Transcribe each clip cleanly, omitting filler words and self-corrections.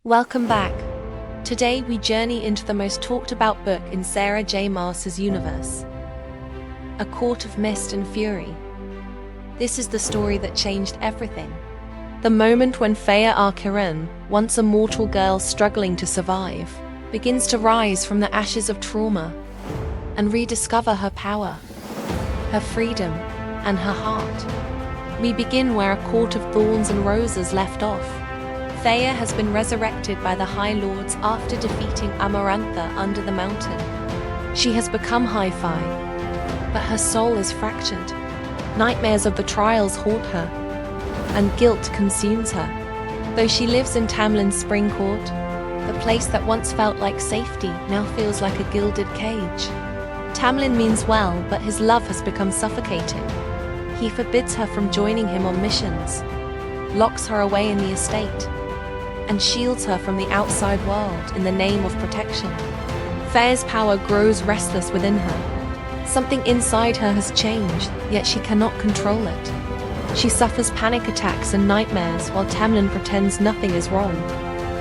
Welcome back. Today we journey into the most talked about book in Sarah J Maas's universe, A Court of Mist and Fury. This is the story that changed everything. The moment when Feyre, once a mortal girl struggling to survive, begins to rise from the ashes of trauma and rediscover her power, her freedom, and her heart. We begin where A Court of Thorns and Roses left off. Feyre has been resurrected by the High Lords after defeating Amarantha under the mountain. She has become Hi-Fi, but her soul is fractured. Nightmares of the trials haunt her, and guilt consumes her. Though she lives in Tamlin's Spring Court, the place that once felt like safety now feels like a gilded cage. Tamlin means well, but his love has become suffocating. He forbids her from joining him on missions, locks her away in the estate, and shields her from the outside world in the name of protection. Feyre's power grows restless within her. Something inside her has changed, yet she cannot control it. She suffers panic attacks and nightmares while Tamlin pretends nothing is wrong.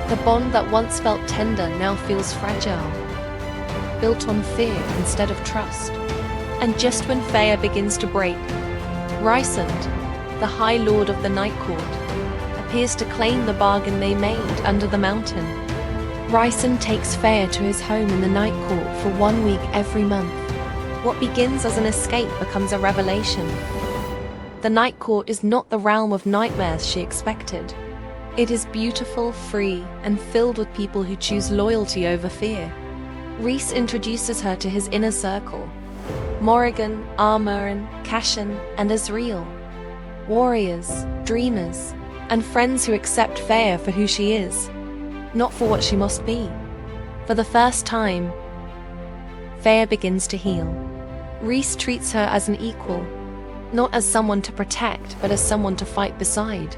The bond that once felt tender now feels fragile, built on fear instead of trust. And just when Feyre begins to break, Rhysand, the High Lord of the Night Court, appears to claim the bargain they made under the mountain. Rhysand takes Feyre to his home in the Night Court for 1 week every month. What begins as an escape becomes a revelation. The Night Court is not the realm of nightmares she expected. It is beautiful, free, and filled with people who choose loyalty over fear. Rhys introduces her to his inner circle: Morrigan, Armourin, Cashin, and Azriel. Warriors, dreamers, and friends who accept Feyre for who she is, not for what she must be. For the first time, Feyre begins to heal. Rhys treats her as an equal, not as someone to protect, but as someone to fight beside.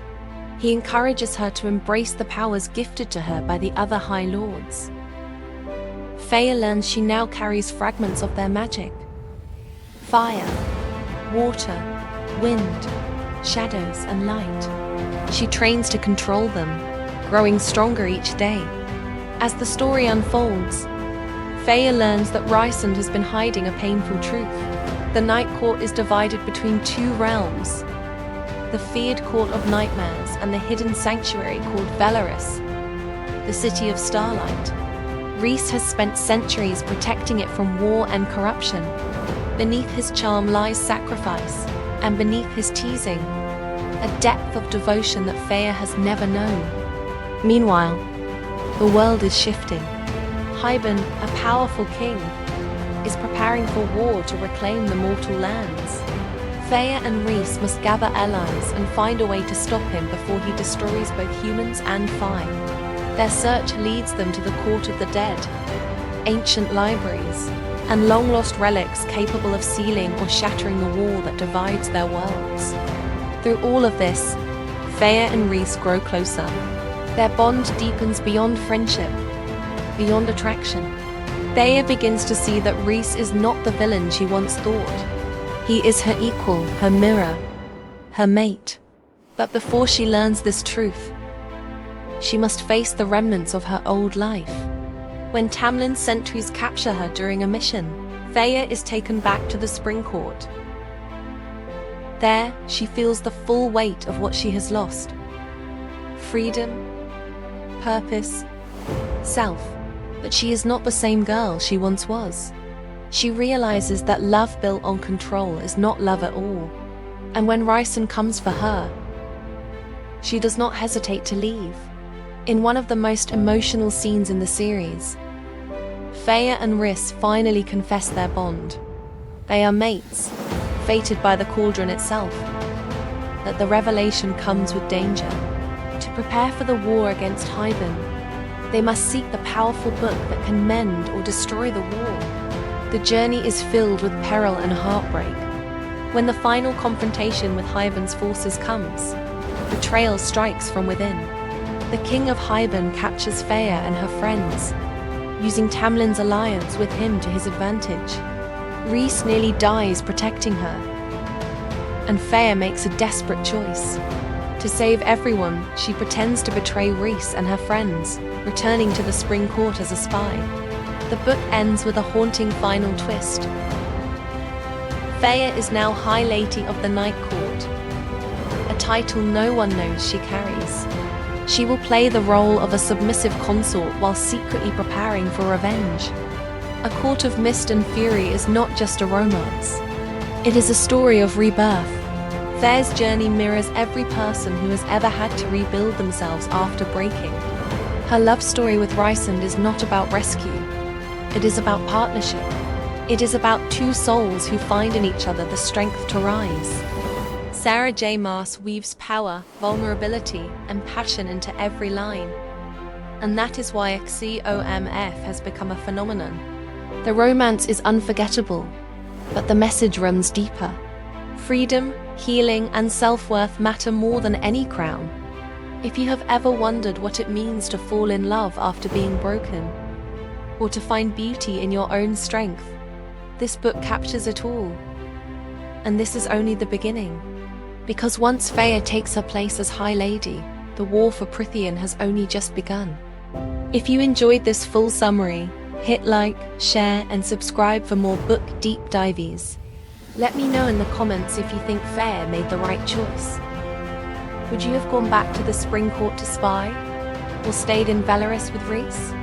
He encourages her to embrace the powers gifted to her by the other High Lords. Feyre learns she now carries fragments of their magic: fire, water, wind, shadows, and light. She trains to control them, growing stronger each day. As the story unfolds, Feyre learns that Rhysand has been hiding a painful truth. The Night Court is divided between two realms: the feared Court of Nightmares and the hidden sanctuary called Velaris, the City of Starlight. Rhys has spent centuries protecting it from war and corruption. Beneath his charm lies sacrifice, and beneath his teasing, a depth of devotion that Feyre has never known. Meanwhile, the world is shifting. Hybern, a powerful king, is preparing for war to reclaim the mortal lands. Feyre and Rhys must gather allies and find a way to stop him before he destroys both humans and Fae. Their search leads them to the Court of the Dead, ancient libraries, and long-lost relics capable of sealing or shattering the wall that divides their worlds. Through all of this, Feyre and Rhys grow closer. Their bond deepens beyond friendship, beyond attraction. Feyre begins to see that Rhys is not the villain she once thought. He is her equal, her mirror, her mate. But before she learns this truth, she must face the remnants of her old life. When Tamlin's sentries capture her during a mission, Feyre is taken back to the Spring Court. There, she feels the full weight of what she has lost: freedom, purpose, self. But she is not the same girl she once was. She realizes that love built on control is not love at all. And when Rhysand comes for her, she does not hesitate to leave. In one of the most emotional scenes in the series, Feyre and Rhys finally confess their bond. They are mates, fated by the cauldron itself. But the revelation comes with danger. To prepare for the war against Hybern, they must seek the powerful book that can mend or destroy the wall. The journey is filled with peril and heartbreak. When the final confrontation with Hybern's forces comes, betrayal strikes from within. The King of Hybern captures Feyre and her friends, using Tamlin's alliance with him to his advantage. Rhys nearly dies protecting her, and Feyre makes a desperate choice. To save everyone, she pretends to betray Rhys and her friends, returning to the Spring Court as a spy. The book ends with a haunting final twist. Feyre is now High Lady of the Night Court, a title no one knows she carries. She will play the role of a submissive consort while secretly preparing for revenge. A Court of Mist and Fury is not just a romance. It is a story of rebirth. Feyre's journey mirrors every person who has ever had to rebuild themselves after breaking. Her love story with Rhysand is not about rescue. It is about partnership. It is about two souls who find in each other the strength to rise. Sarah J Maas weaves power, vulnerability, and passion into every line. And that is why ACOTAR has become a phenomenon. The romance is unforgettable, but the message runs deeper. Freedom, healing, and self-worth matter more than any crown. If you have ever wondered what it means to fall in love after being broken, or to find beauty in your own strength, this book captures it all. And this is only the beginning. Because once Feyre takes her place as High Lady, the war for Prythian has only just begun. If you enjoyed this full summary, hit like, share, and subscribe for more book deep dives. Let me know in the comments if you think Feyre made the right choice. Would you have gone back to the Spring Court to spy? Or stayed in Velaris with Rhys?